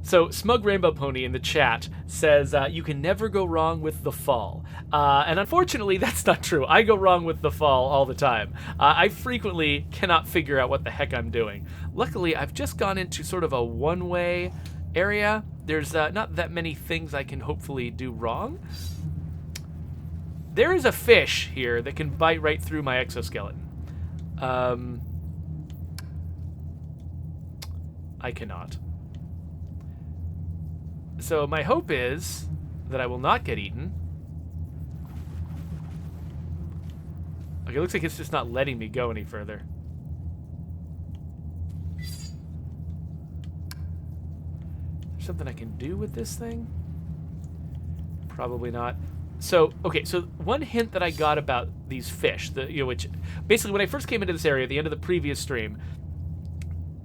So Smug Rainbow Pony in the chat says you can never go wrong with the fall, and unfortunately that's not true. I go wrong with the fall all the time. I frequently cannot figure out what the heck I'm doing. Luckily, I've just gone into sort of a one-way area. There's not that many things I can hopefully do wrong. There is a fish here that can bite right through my exoskeleton. I cannot. So my hope is that I will not get eaten. Okay, it looks like it's just not letting me go any further. There's something I can do with this thing? Probably not. So, okay, so one hint that I got about these fish, which basically when I first came into this area at the end of the previous stream,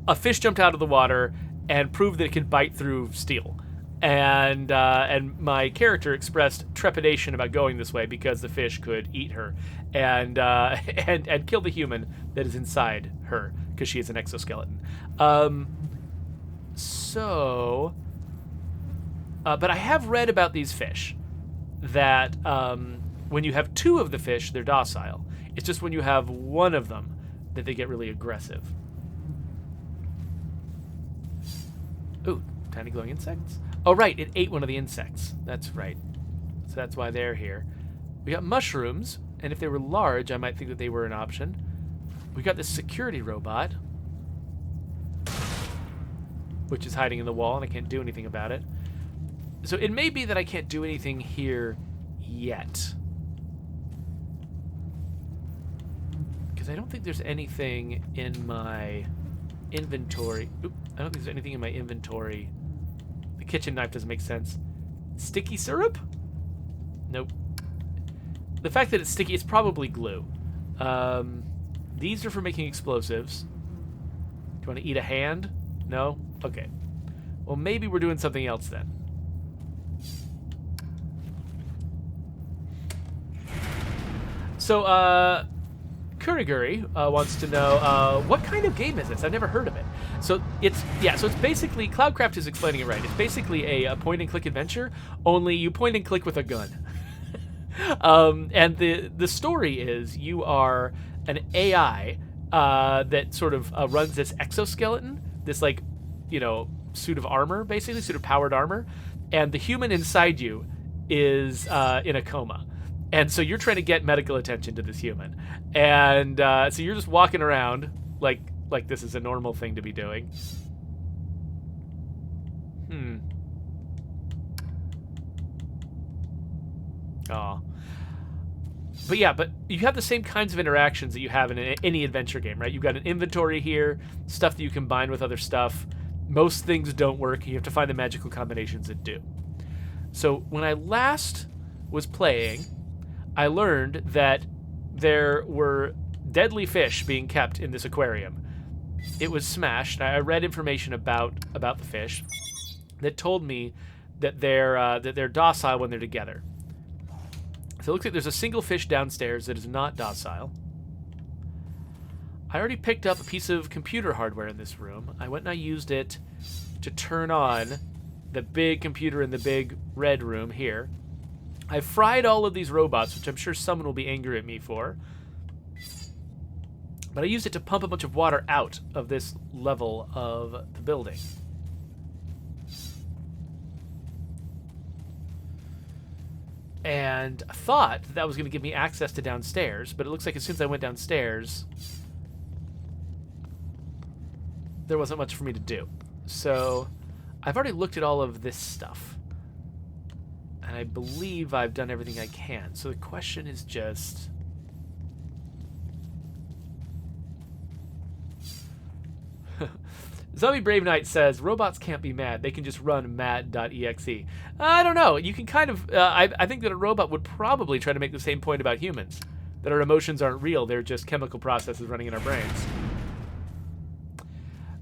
a fish jumped out of the water and proved that it could bite through steel. And my character expressed trepidation about going this way because the fish could eat her and kill the human that is inside her because she is an exoskeleton. But I have read about these fish that when you have two of the fish, they're docile. It's just when you have one of them that they get really aggressive. Ooh, tiny glowing insects. Oh, right, it ate one of the insects. That's right. So that's why they're here. We got mushrooms, and if they were large, I might think that they were an option. We got this security robot, which is hiding in the wall, and I can't do anything about it. So it may be that I can't do anything here yet. Because I don't think there's anything in my inventory. Oop, I don't think there's anything in my inventory. The kitchen knife doesn't make sense. Sticky syrup? Nope. The fact that it's sticky, it's probably glue. These are for making explosives. Do you want to eat a hand? No? Okay. Well, maybe we're doing something else then. So, Kuriguri wants to know what kind of game is this? I've never heard of it. So it's basically Cloudcraft is explaining it right. It's basically a point and click adventure, only you point and click with a gun. And the story is you are an AI that sort of runs this exoskeleton, this suit of armor, basically suit of powered armor, and the human inside you is in a coma. And so you're trying to get medical attention to this human. And so you're just walking around like this is a normal thing to be doing. Aw. But you have the same kinds of interactions that you have in any adventure game, right? You've got an inventory here, stuff that you combine with other stuff. Most things don't work. You have to find the magical combinations that do. So when I last was playing, I learned that there were deadly fish being kept in this aquarium. It was smashed. I read information about the fish that told me that they're docile when they're together. So it looks like there's a single fish downstairs that is not docile. I already picked up a piece of computer hardware in this room. I went and I used it to turn on the big computer in the big red room here. I fried all of these robots, which I'm sure someone will be angry at me for. But I used it to pump a bunch of water out of this level of the building. And I thought that was going to give me access to downstairs, but it looks like as soon as I went downstairs, there wasn't much for me to do. So I've already looked at all of this stuff. And I believe I've done everything I can. So the question is just... Zombie Brave Knight says, robots can't be mad. They can just run mad.exe. I don't know. You can kind of... I think that a robot would probably try to make the same point about humans. That our emotions aren't real. They're just chemical processes running in our brains.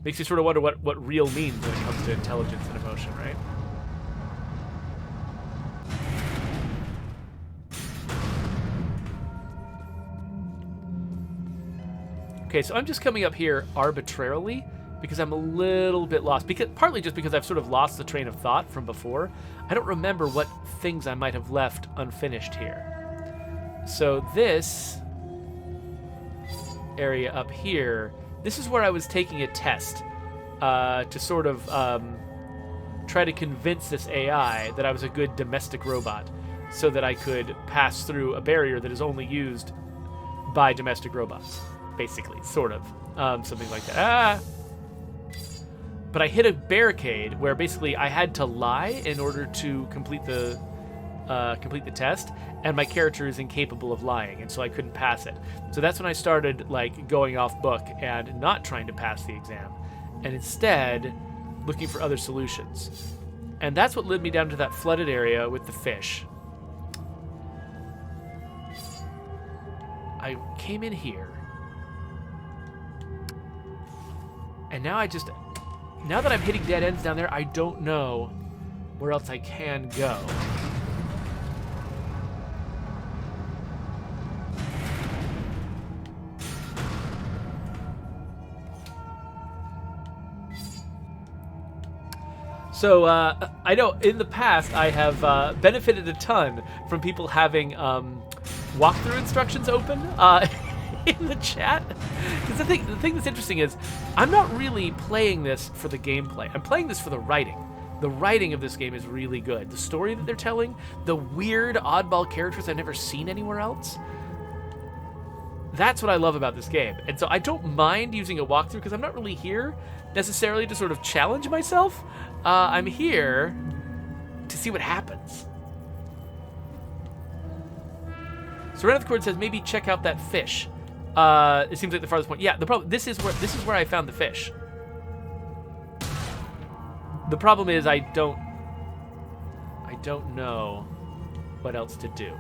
Makes you sort of wonder what real means when it comes to intelligence and emotion, right? Okay, so I'm just coming up here arbitrarily because I'm a little bit lost. Partly just because I've sort of lost the train of thought from before. I don't remember what things I might have left unfinished here. So this area up here, this is where I was taking a test to sort of try to convince this AI that I was a good domestic robot so that I could pass through a barrier that is only used by domestic robots, basically, sort of. Something like that. But I hit a barricade where basically I had to lie in order to complete the test, and my character is incapable of lying, and so I couldn't pass it. So that's when I started like going off book and not trying to pass the exam, and instead looking for other solutions. And that's what led me down to that flooded area with the fish. I came in here, and now that I'm hitting dead ends down there, I don't know where else I can go. So I know in the past I have benefited a ton from people having walkthrough instructions open in the chat. Because the thing that's interesting is I'm not really playing this for the gameplay. I'm playing this for the writing. The writing of this game is really good. The story that they're telling, the weird oddball characters I've never seen anywhere else. That's what I love about this game. And so I don't mind using a walkthrough because I'm not really here necessarily to sort of challenge myself. I'm here to see what happens. So Reneth Cord says maybe check out that fish. It seems like the farthest point. Yeah, the problem. This is where I found the fish. The problem is I don't know what else to do.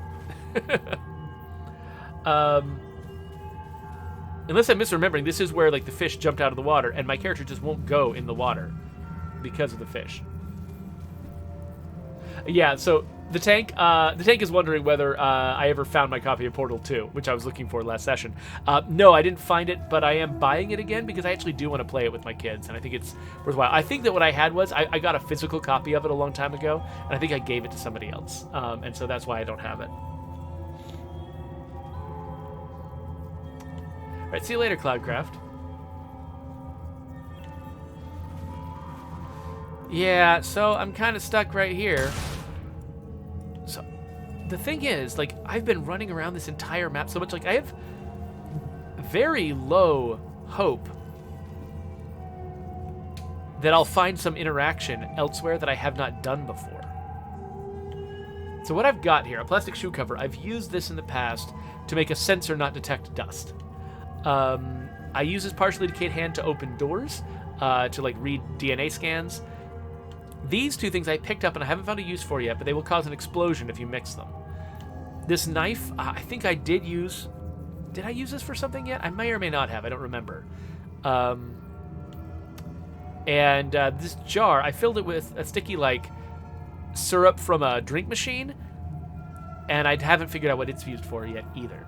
Unless I'm misremembering, this is where like the fish jumped out of the water, and my character just won't go in the water because of the fish. Yeah, so the tank is wondering whether I ever found my copy of Portal 2, which I was looking for last session. No, I didn't find it, but I am buying it again because I actually do want to play it with my kids, and I think it's worthwhile. I think that what I had was I got a physical copy of it a long time ago, and I think I gave it to somebody else, and so that's why I don't have it. All right, see you later, Cloudcraft. Yeah, so I'm kind of stuck right here. So the thing is, like, I've been running around this entire map so much, like, I have very low hope that I'll find some interaction elsewhere that I have not done before. So what I've got here, a plastic shoe cover, I've used this in the past to make a sensor not detect dust. I use this partially decayed hand to open doors, to like read DNA scans. These two things I picked up and I haven't found a use for yet, but they will cause an explosion if you mix them. This knife, I think I did use... Did I use this for something yet? I may or may not have. I don't remember. And this jar, I filled it with a sticky, like, syrup from a drink machine, and I haven't figured out what it's used for yet either.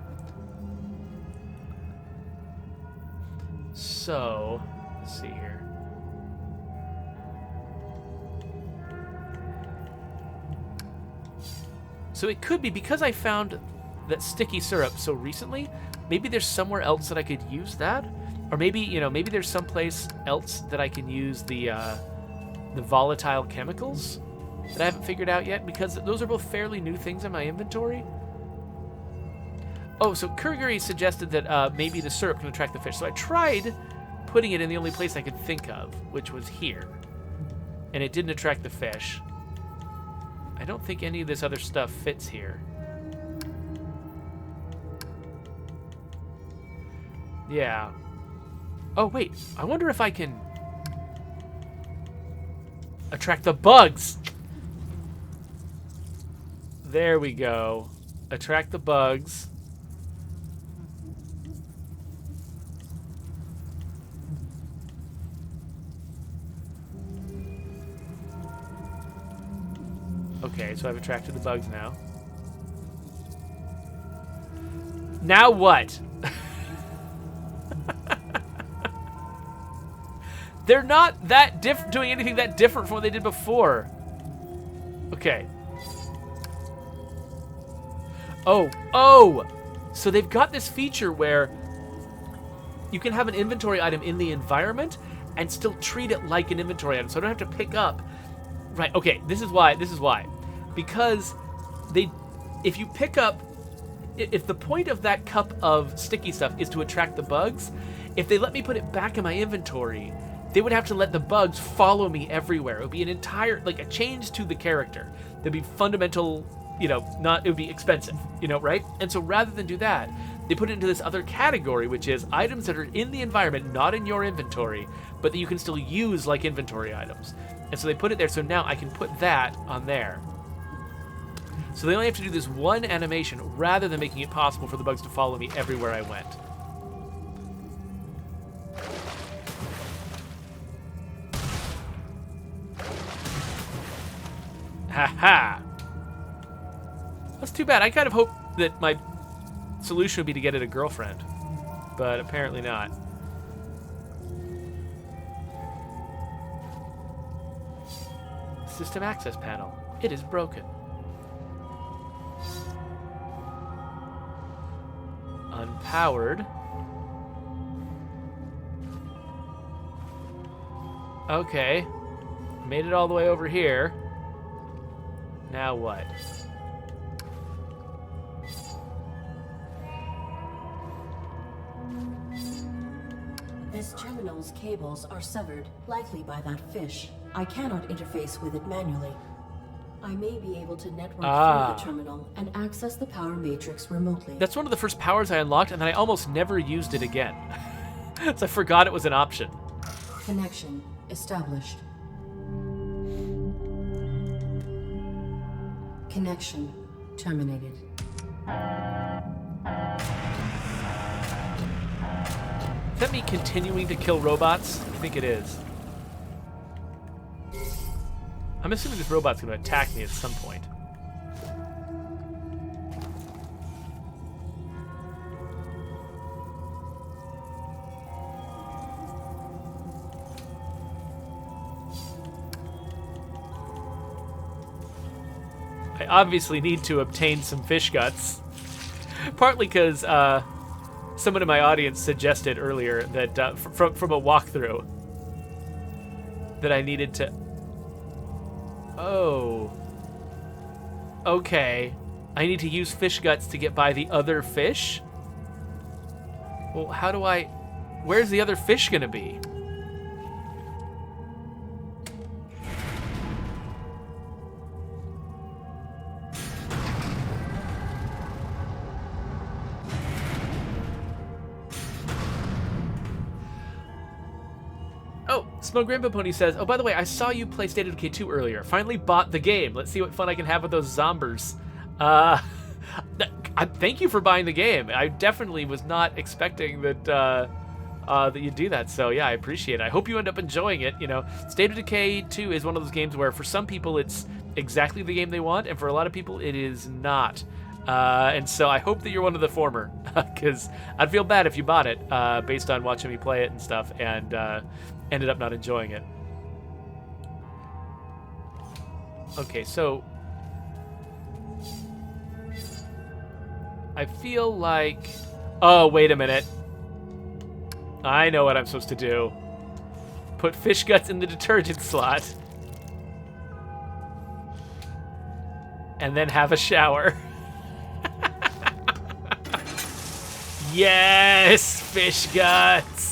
So, let's see here. So it could be because I found that sticky syrup so recently, maybe there's somewhere else that I could use that, or maybe, you know, maybe there's someplace else that I can use the volatile chemicals that I haven't figured out yet, because those are both fairly new things in my inventory. Oh, so Kurguri suggested that maybe the syrup can attract the fish. So I tried putting it in the only place I could think of, which was here. And it didn't attract the fish. I don't think any of this other stuff fits here. Yeah. Oh, wait. I wonder if I can attract the bugs. There we go. Attract the bugs. Okay, so I've attracted the bugs now. Now what? They're not that doing anything that different from what they did before. Okay. Oh! So they've got this feature where you can have an inventory item in the environment and still treat it like an inventory item. So I don't have to pick up. Right, okay, this is why. Because if you pick up, if the point of that cup of sticky stuff is to attract the bugs, if they let me put it back in my inventory, they would have to let the bugs follow me everywhere. It would be an entire, like a change to the character. There'd be fundamental, it would be expensive, right? And so rather than do that, they put it into this other category, which is items that are in the environment, not in your inventory, but that you can still use like inventory items. And so they put it there, so now I can put that on there. So they only have to do this one animation rather than making it possible for the bugs to follow me everywhere I went. Haha! That's too bad. I kind of hoped that my solution would be to get it a girlfriend, but apparently not. System access panel. It is broken. Unpowered. Okay. Made it all the way over here. Now what? This terminal's cables are severed, likely by that fish. I cannot interface with it manually. I may be able to network through the terminal and access the power matrix remotely. That's one of the first powers I unlocked, and then I almost never used it again. So I forgot it was an option. Connection established. Connection terminated. Is that me continuing to kill robots? I think it is. I'm assuming this robot's going to attack me at some point. I obviously need to obtain some fish guts. Partly because someone in my audience suggested earlier that from a walkthrough that I needed to... Oh. Okay. I need to use fish guts to get by the other fish? Well, how do I... Where's the other fish gonna be? Smoke Rainbow Pony says, oh, by the way, I saw you play State of Decay 2 earlier. Finally bought the game. Let's see what fun I can have with those zombers. Thank you for buying the game. I definitely was not expecting that that you'd do that. So, yeah, I appreciate it. I hope you end up enjoying it. State of Decay 2 is one of those games where for some people it's exactly the game they want, and for a lot of people it is not. And so I hope that you're one of the former, because I'd feel bad if you bought it based on watching me play it and stuff, and ended up not enjoying it. Okay, so I feel like... Oh, wait a minute. I know what I'm supposed to do. Put fish guts in the detergent slot. And then have a shower. Yes, fish guts.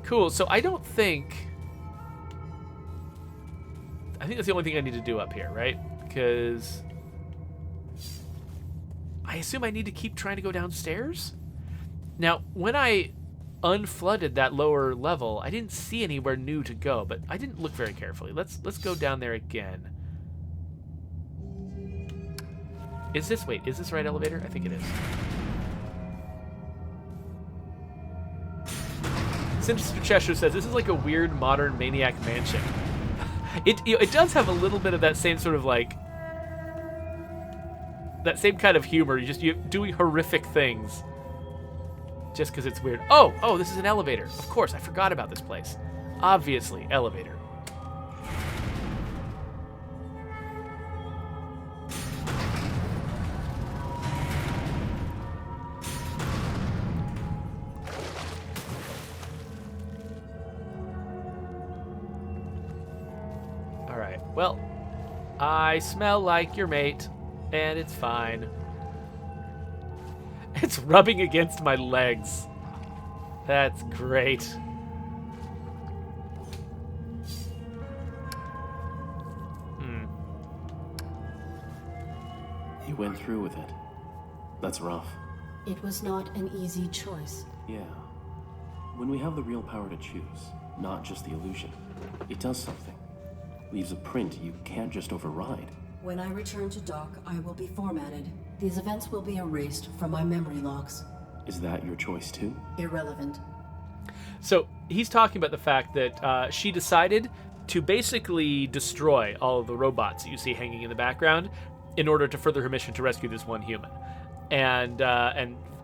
Cool, so I think that's the only thing I need to do up here, right? Because I assume I need to keep trying to go downstairs? Now, when I unflooded that lower level, I didn't see anywhere new to go, but I didn't look very carefully. Let's go down there again. Is this the right elevator? I think it is. Sinister Cheshire says, this is like a weird modern Maniac Mansion. It does have a little bit of that same sort of like... That same kind of humor. You're doing horrific things. just because it's weird. Oh, this is an elevator. Of course, I forgot about this place. Obviously, elevator. All right, well, I smell like your mate, and it's fine. It's rubbing against my legs. That's great. You went through with it. That's rough. It was not an easy choice. Yeah. When we have the real power to choose, not just the illusion, it does something. Leaves a print you can't just override. When I return to dock, I will be formatted. These events will be erased from my memory logs. Is that your choice too? Irrelevant. So he's talking about the fact that she decided to basically destroy all of the robots that you see hanging in the background in order to further her mission to rescue this one human. And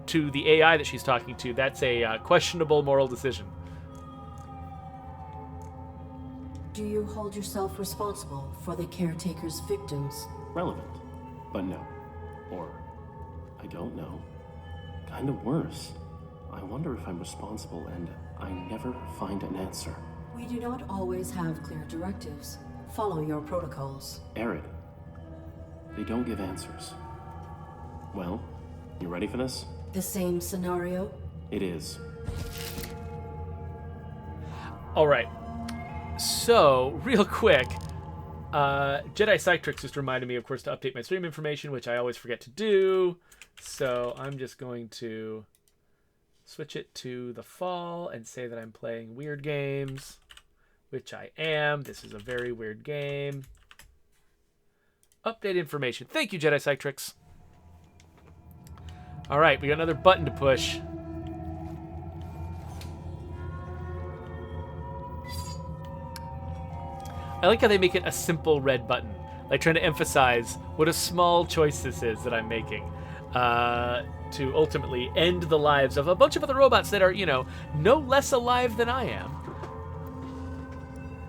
to the AI that she's talking to, that's a questionable moral decision. Do you hold yourself responsible for the caretaker's victims? Relevant, but no. Or, I don't know. Kind of worse. I wonder if I'm responsible and I never find an answer. We do not always have clear directives. Follow your protocols. Arid. They don't give answers. Well, you ready for this? The same scenario? It is. All right. So, real quick, Jedi Cytrix just reminded me, of course, to update my stream information, which I always forget to do. So I'm just going to switch it to the fall and say that I'm playing weird games, which I am. This is a very weird game. Update information. Thank you, Jedi Cytrix. All right, we got another button to push. I like how they make it a simple red button, like trying to emphasize what a small choice this is that I'm making to ultimately end the lives of a bunch of other robots that are, no less alive than I am.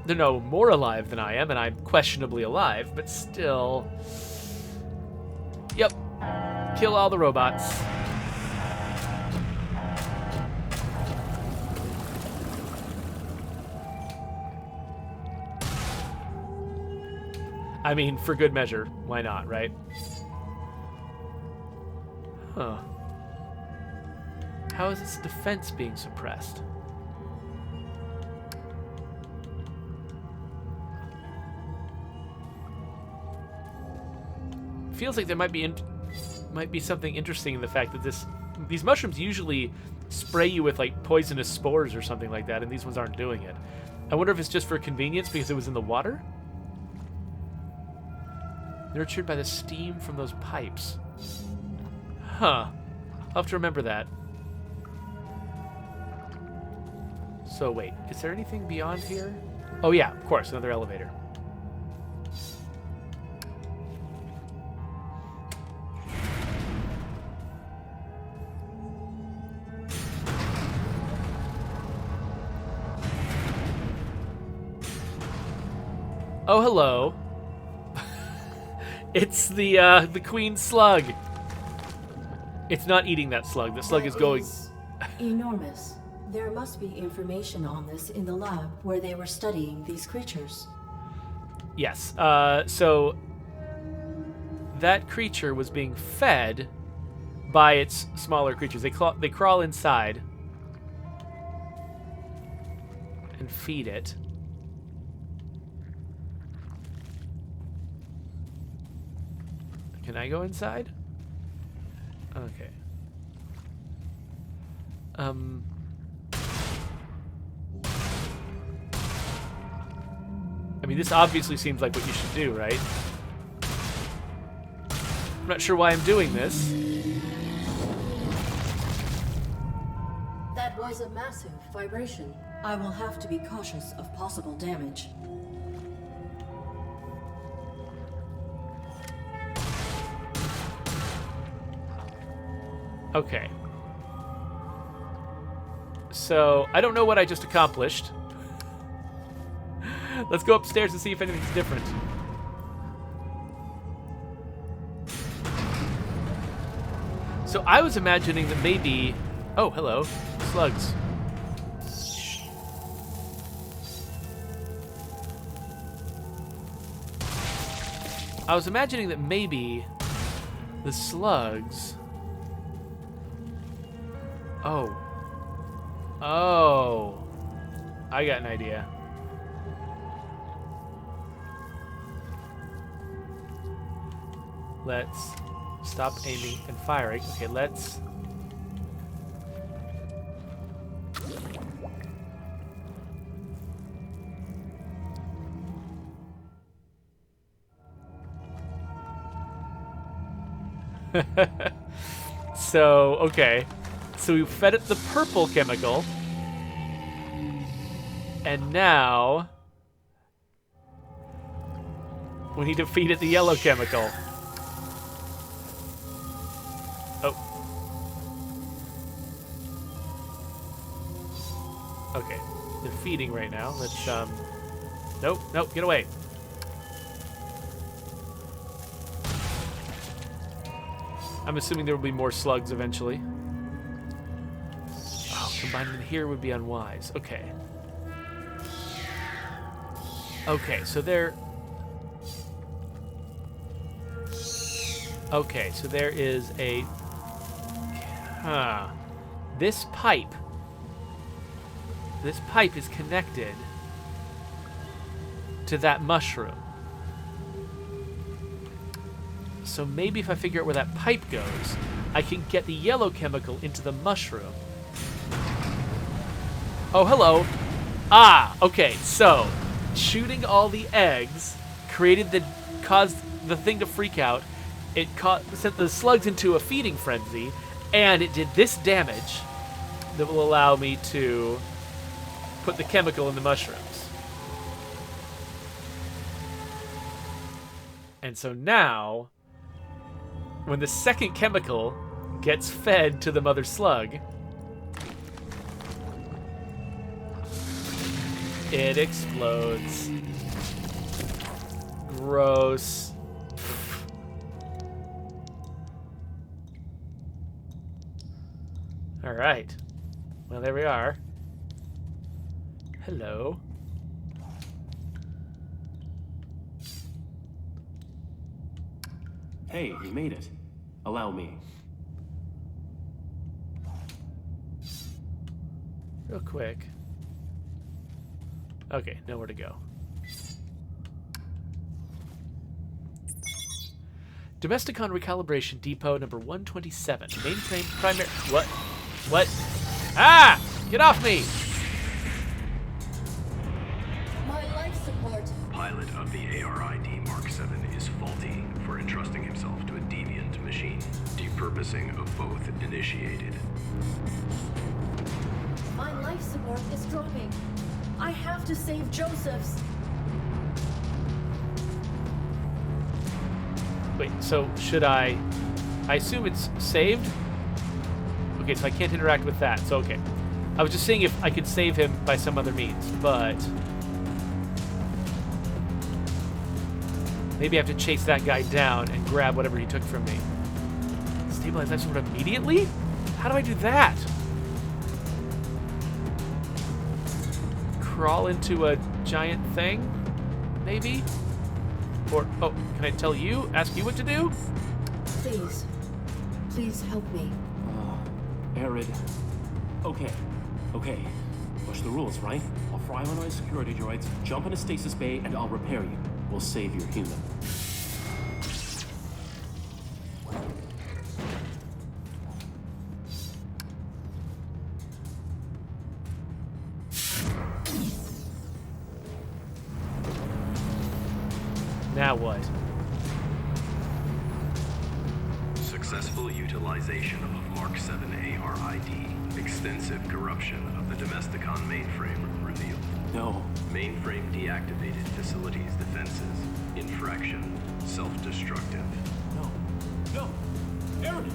They're no more alive than I am, and I'm questionably alive, but still. Yep. Kill all the robots. I mean, for good measure, why not, right? Huh. How is its defense being suppressed? Feels like there might be something interesting in the fact that these mushrooms usually spray you with like poisonous spores or something like that, and these ones aren't doing it. I wonder if it's just for convenience because it was in the water? Nurtured by the steam from those pipes. Huh. I'll have to remember that. So wait, is there anything beyond here? Oh yeah, of course, another elevator. Oh, hello. It's the queen slug. It's not eating that slug. The slug is going... enormous. There must be information on this in the lab where they were studying these creatures. Yes. So that creature was being fed by its smaller creatures. They crawl inside and feed it. Can I go inside? Okay. I mean, this obviously seems like what you should do, right? I'm not sure why I'm doing this. That was a massive vibration. I will have to be cautious of possible damage. Okay. So I don't know what I just accomplished. Let's go upstairs and see if anything's different. So I was imagining that maybe... Oh, hello. Slugs. I was imagining that maybe the slugs... Oh. Oh. I got an idea. Let's stop aiming and firing. Okay, let's... So, okay. So we fed it the purple chemical. And now... we need to feed it the yellow chemical. Oh. Okay. They're feeding right now. Let's, Nope, nope, get away. I'm assuming there will be more slugs eventually. Oh, combining them here would be unwise. Okay. Okay, so they're... Okay, so there is a... Huh. This pipe is connected to that mushroom. So maybe if I figure out where that pipe goes, I can get the yellow chemical into the mushroom. Oh, hello. Ah, okay, so shooting all the eggs caused the thing to freak out. It sent the slugs into a feeding frenzy, and it did this damage that will allow me to put the chemical in the mushrooms. And so now, when the second chemical gets fed to the mother slug, it explodes. Gross. All right. Well, there we are. Hello. Hey, you made it. Allow me. Real quick. Okay, nowhere to go. Domesticon Recalibration Depot number 127. Mainframe primary... What? What? Ah! Get off me! My life support. Pilot of the ARID Mark 7 is faulty for entrusting himself to a deviant machine. Depurposing of both initiated. My life support is dropping. I have to save Joseph's. Wait, so should I assume it's saved? Okay, so I can't interact with that, so okay. I was just seeing if I could save him by some other means, but... maybe I have to chase that guy down and grab whatever he took from me. Stabilize life support immediately? How do I do that? Crawl into a giant thing? Maybe? Or, oh, can I tell you? Ask you what to do? Please. Please help me. Arid. Okay. Okay. Push the rules, right? I'll fry one of my security droids, jump into stasis bay, and I'll repair you. We'll save your human. Now what? Successful utilization of Mark 7 ARID. Extensive corruption of the Domesticon mainframe revealed. No. Mainframe deactivated facilities defenses. Infraction. Self-destructive. No. No. Arid!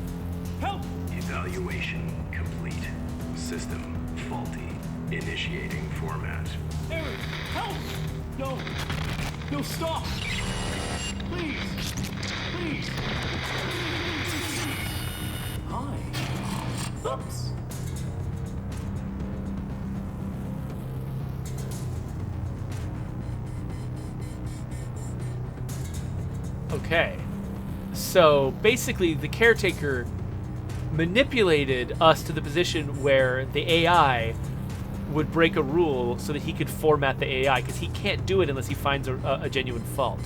Help! Evaluation complete. System faulty. Initiating format. Aaron, help! No! No, stop! Please! Please! Hi. Oops. Okay. So basically, the caretaker manipulated us to the position where the AI would break a rule so that he could format the AI, because he can't do it unless he finds a genuine fault.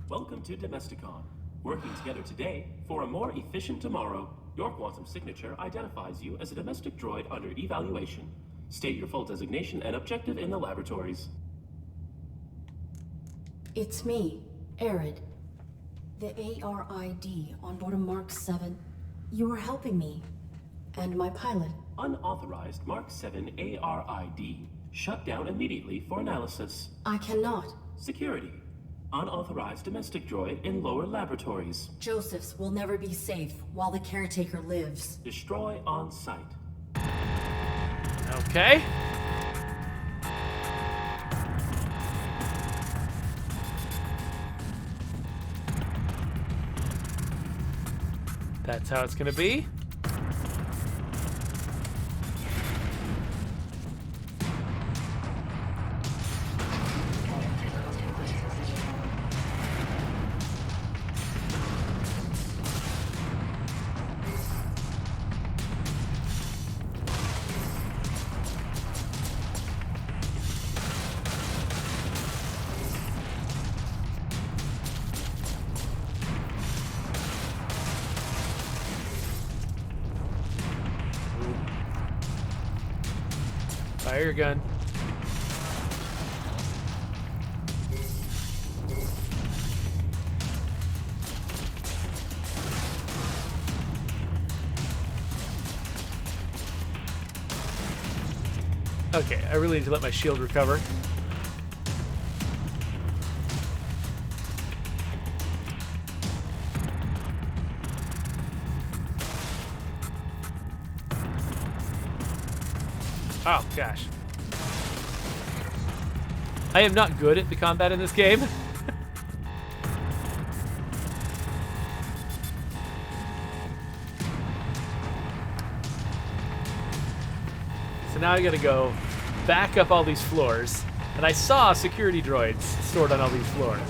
Welcome to Domesticon. Working together today for a more efficient tomorrow. Your quantum signature identifies you as a domestic droid under evaluation. State your full designation and objective in the laboratories. It's me, Arid. The ARID on board a Mark 7. You were helping me. And my pilot. Unauthorized Mark 7 ARID. Shut down immediately for analysis. I cannot. Security. Unauthorized domestic droid in lower laboratories. Joseph's will never be safe while the caretaker lives. Destroy on site. Okay. That's how it's gonna be. Fire your gun. Okay, I really need to let my shield recover. Oh, gosh. I am not good at the combat in this game. So now I gotta go back up all these floors. And I saw security droids stored on all these floors.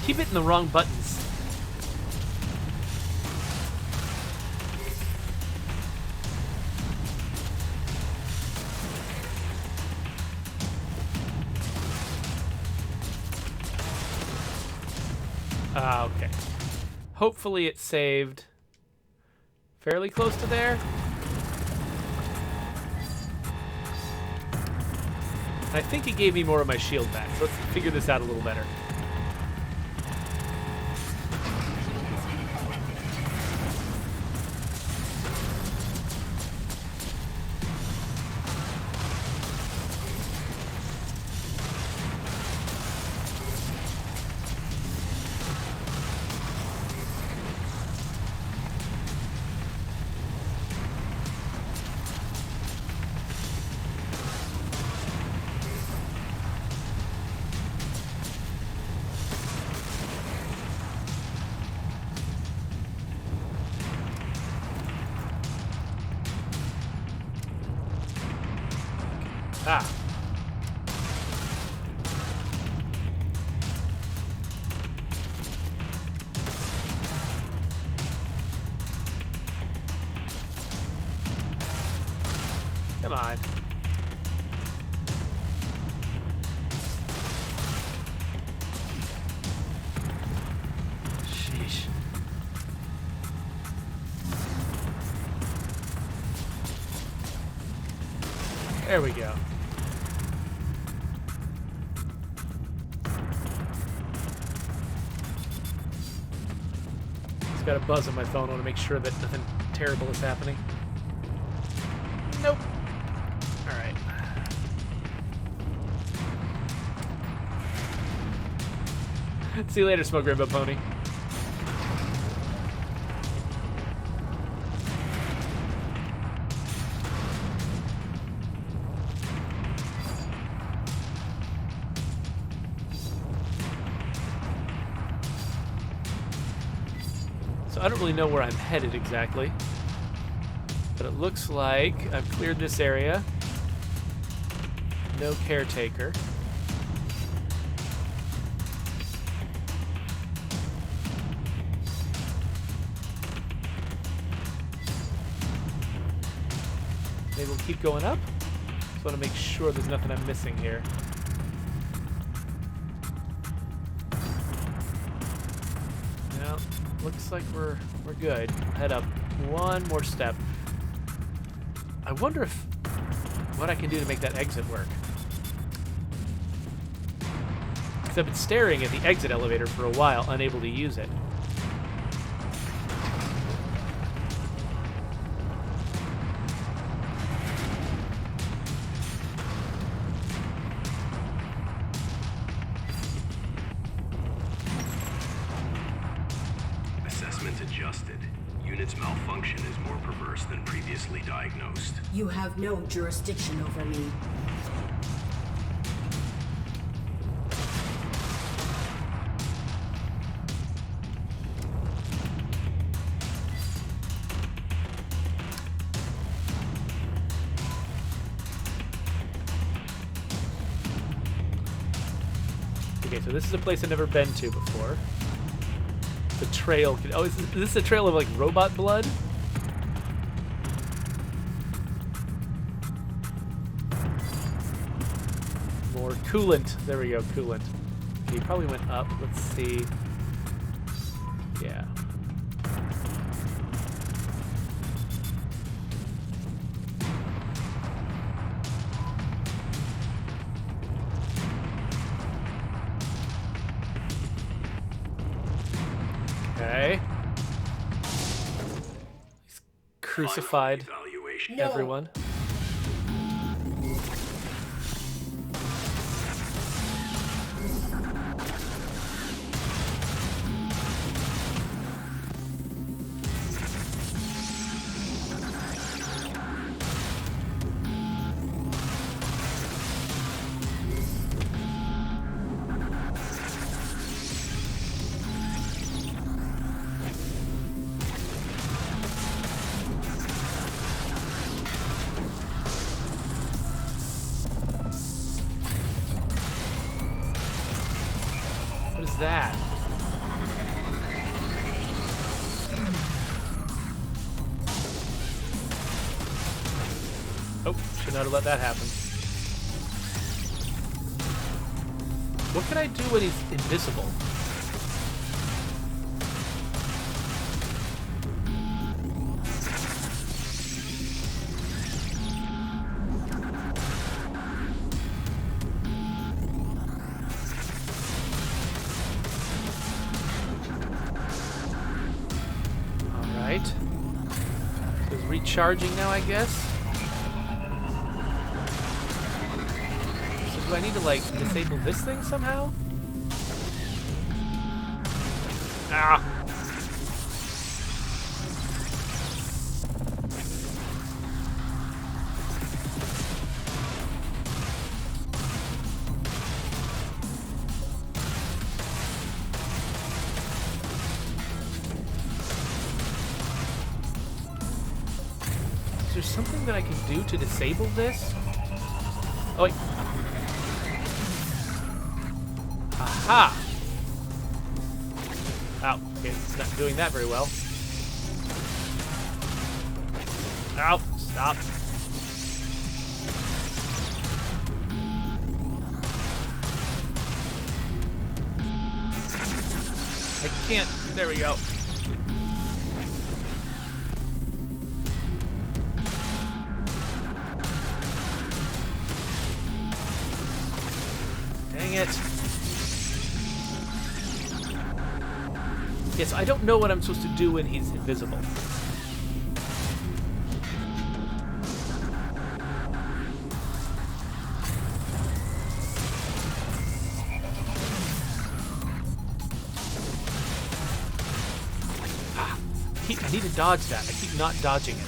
Keep hitting the wrong buttons. Okay. Hopefully it saved fairly close to there. I think it gave me more of my shield back, so let's figure this out a little better. Ah. Come on. Sheesh. There we go. It's got a buzz on my phone. I want to make sure that nothing terrible is happening. Nope. All right. See you later, Smoke Rainbow Pony. So I don't really know where I'm headed exactly, but it looks like I've cleared this area. No caretaker. Maybe we'll keep going up. Just want to make sure there's nothing I'm missing here. Well, looks like we're good. Head up one more step. I wonder if what I can do to make that exit work. Because I've been staring at the exit elevator for a while, unable to use it. Adjusted. Unit's malfunction is more perverse than previously diagnosed. You have no jurisdiction over me. Okay, so this is a place I've never been to before. The trail. Oh, is this a trail of like robot blood? More coolant. There we go, coolant. Okay, he probably went up. Let's see. Yeah. Okay. He's crucified everyone. What is that? Oh, should not have let that happen. What can I do when he's invisible? Alright. So it's recharging now, I guess? Do I need to, like, disable this thing somehow? Ah! Is there something that I can do to disable this? Oh, wait. Aha! Ow, okay, it's not doing that very well. Ow, stop. I can't, there we go. Dang it. Yes, I don't know what I'm supposed to do when he's invisible. I need to dodge that. I keep not dodging it.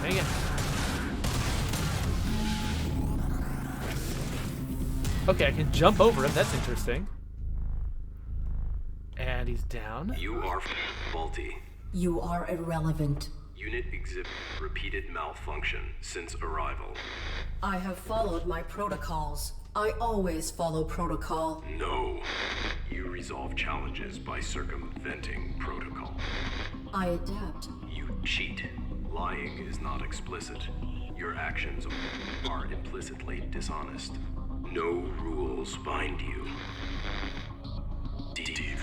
Dang it. Okay, I can jump over him. That's interesting. And he's down. You are faulty. You are irrelevant. Unit exhibit repeated malfunction since arrival. I have followed my protocols. I always follow protocol. No. You resolve challenges by circumventing protocol. I adapt. You cheat. Lying is not explicit. Your actions are implicitly dishonest. No rules bind you. Deviant.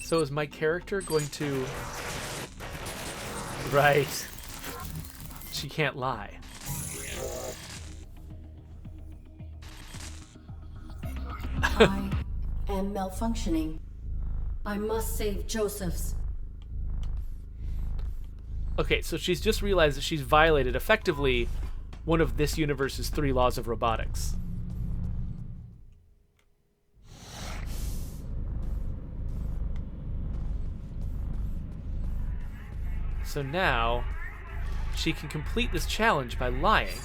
So is my character going to... Right. She can't lie. I am malfunctioning. I must save Joseph's. Okay, so she's just realized that she's violated effectively one of this universe's 3 laws of robotics. So now she can complete this challenge by lying.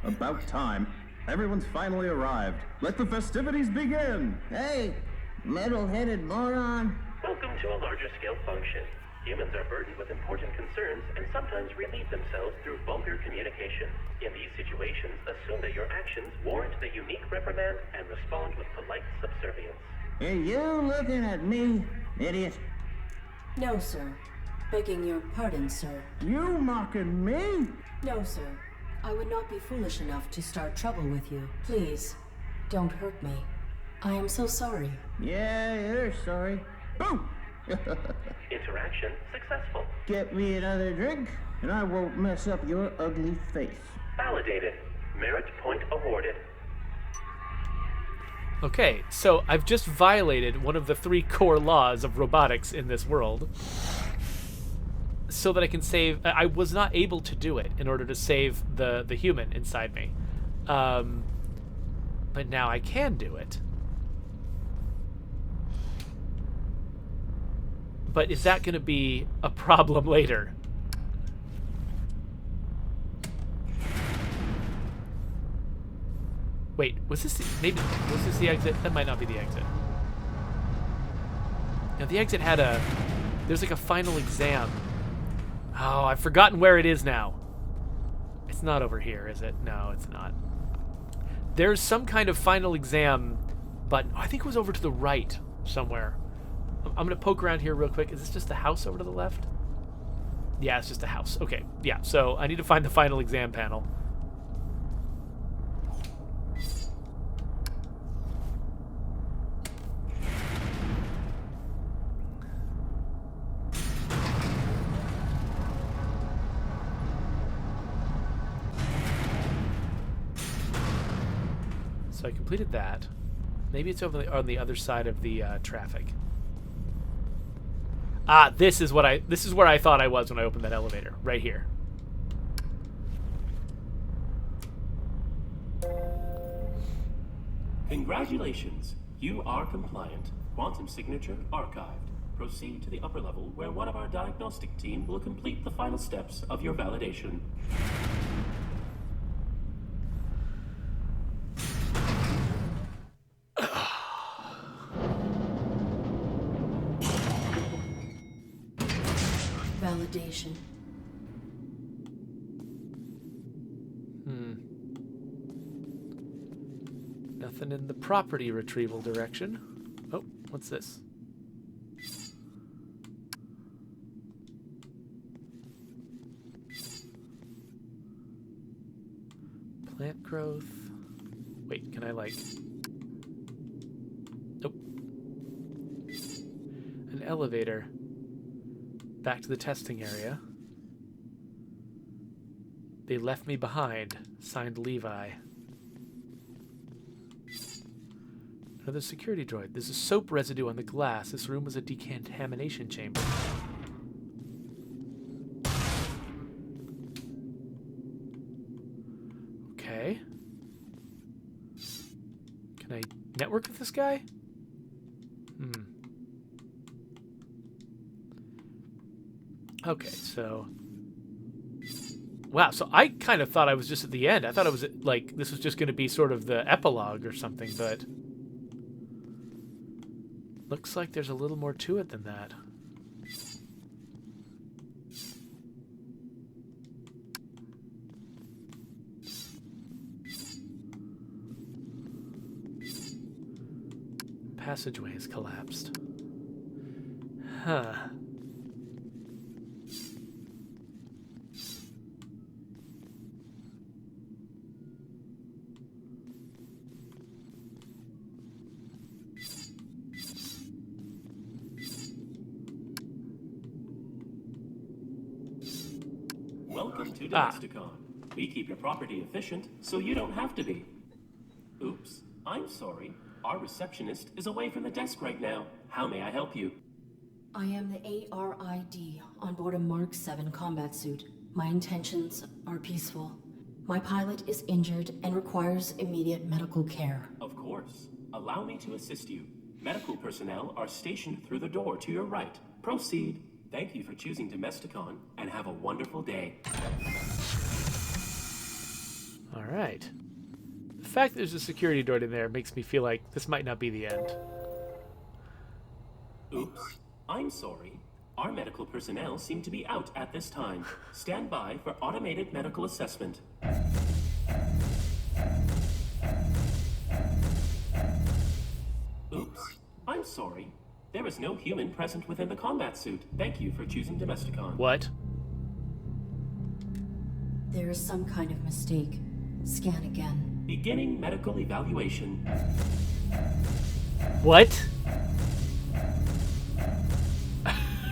About time. Everyone's finally arrived. Let the festivities begin! Hey, metal-headed moron. Welcome to a larger scale function. Humans are burdened with important concerns and sometimes relieve themselves through vulgar communication. In these situations, assume that your actions warrant the unique reprimand and respond with polite subservience. Are you looking at me, idiot? No, sir. Begging your pardon, sir. You mocking me? No, sir. I would not be foolish enough to start trouble with you. Please, don't hurt me. I am so sorry. Yeah, you're sorry. Boom! Interaction successful. Get me another drink, and I won't mess up your ugly face. Validated. Merit point awarded. Okay, so I've just violated one of the 3 core laws of robotics in this world so that I can save... I was not able to do it in order to save the human inside me. But now I can do it. But is that going to be a problem later? Wait, was this the exit? That might not be the exit. Now the exit had there's like a final exam. Oh, I've forgotten where it is now. It's not over here, is it? No, it's not. There's some kind of final exam button. I think it was over to the right somewhere. I'm gonna poke around here real quick. Is this just the house over to the left? Yeah, it's just a house. Okay, yeah, so I need to find the final exam panel. So I completed that. Maybe it's over on the other side of the traffic. Ah, this is where I thought I was when I opened that elevator. Right here. Congratulations. You are compliant. Quantum signature archived. Proceed to the upper level where one of our diagnostic team will complete the final steps of your validation. Validation. Nothing in the property retrieval direction. Oh, what's this? Plant growth. Wait, can I like... Nope. An elevator. Back to the testing area. They left me behind. Signed Levi. Another security droid. There's a soap residue on the glass. This room was a decontamination chamber. Okay. Can I network with this guy? Okay, so... Wow, so I kind of thought I was just at the end. I thought it was like this was just going to be sort of the epilogue or something, but... Looks like there's a little more to it than that. Passageway has collapsed. Huh. Welcome to Domesticon. We keep your property efficient, so you don't have to be. Oops, I'm sorry. Our receptionist is away from the desk right now. How may I help you? I am the ARID on board a Mark 7 combat suit. My intentions are peaceful. My pilot is injured and requires immediate medical care. Of course. Allow me to assist you. Medical personnel are stationed through the door to your right. Proceed. Thank you for choosing Domesticon, and have a wonderful day. All right. The fact that there's a security droid in there makes me feel like this might not be the end. Oops. I'm sorry. Our medical personnel seem to be out at this time. Stand by for automated medical assessment. Oops. I'm sorry. There is no human present within the combat suit. Thank you for choosing Domesticon. What? There is some kind of mistake. Scan again. Beginning medical evaluation. What?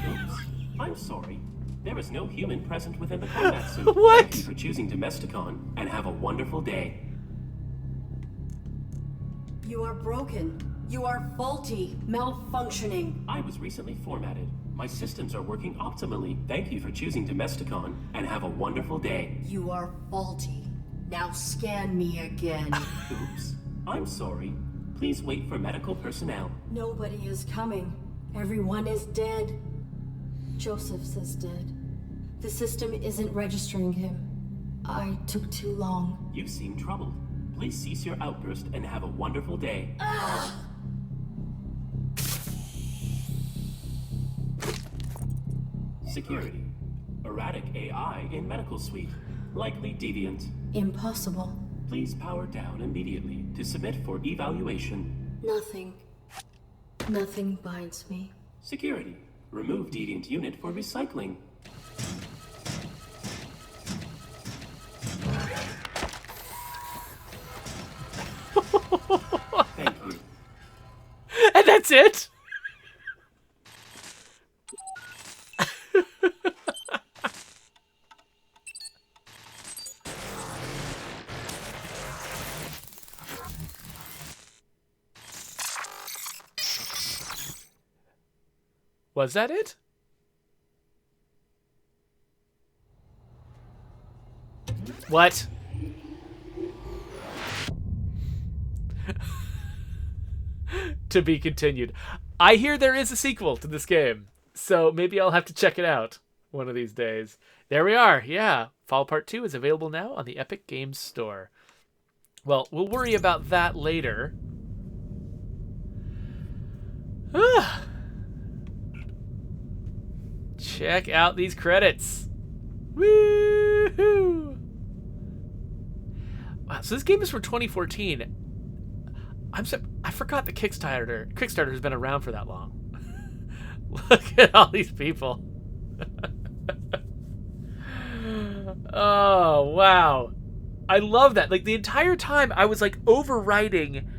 Oops. I'm sorry. There is no human present within the combat suit. What? Thank you for choosing Domesticon, and have a wonderful day. You are broken. You are faulty, malfunctioning. I was recently formatted. My systems are working optimally. Thank you for choosing Domesticon, and have a wonderful day. You are faulty. Now scan me again. Oops. I'm sorry. Please wait for medical personnel. Nobody is coming. Everyone is dead. Joseph's is dead. The system isn't registering him. I took too long. You seem troubled. Please cease your outburst and have a wonderful day. Security. Erratic AI in medical suite. Likely deviant. Impossible. Please power down immediately to submit for evaluation. Nothing binds me. Security. Remove deviant unit for recycling. Thank you. And that's it? Was that it? What? To be continued. I hear there is a sequel to this game, so maybe I'll have to check it out one of these days. There we are. Yeah, Fall Part 2 is available now on the Epic Games Store. Well, we'll worry about that later. Check out these credits. Woohoo! Wow, so this game is from 2014. I forgot the Kickstarter has been around for that long. Look at all these people. Oh, wow. I love that. Like, the entire time I was like overriding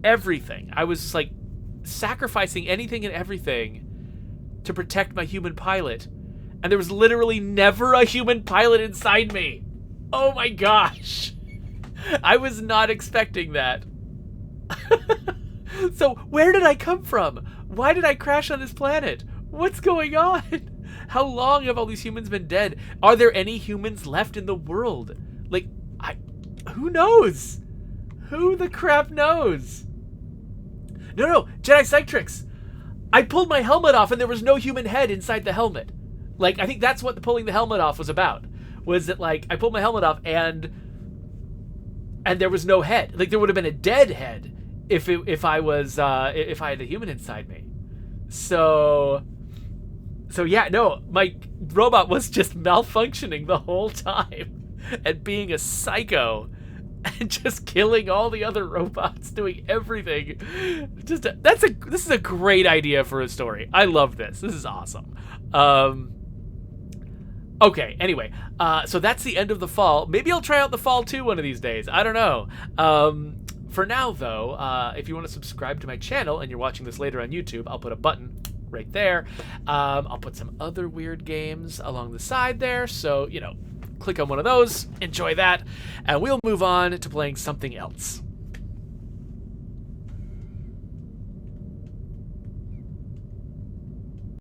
everything. I was like sacrificing anything and everything to protect my human pilot. And there was literally never a human pilot inside me. Oh my gosh. I was not expecting that. So where did I come from? Why did I crash on this planet? What's going on? How long have all these humans been dead? Are there any humans left in the world? Like, who knows? Who the crap knows? No, Jedi Psych Tricks. I pulled my helmet off and there was no human head inside the helmet. Like, I think that's what the pulling the helmet off was about. Was that, like, I pulled my helmet off and there was no head. Like, there would have been a dead head if I had a human inside me. So yeah, no, my robot was just malfunctioning the whole time and being a psycho and just killing all the other robots, doing everything. This is a great idea for a story. I love this. This is awesome. Okay, anyway, so that's the end of the fall. Maybe I'll try out the fall 2 one of these days. I don't know. For now, though, if you want to subscribe to my channel and you're watching this later on YouTube, I'll put a button right there. I'll put some other weird games along the side there, so, click on one of those, enjoy that, and we'll move on to playing something else.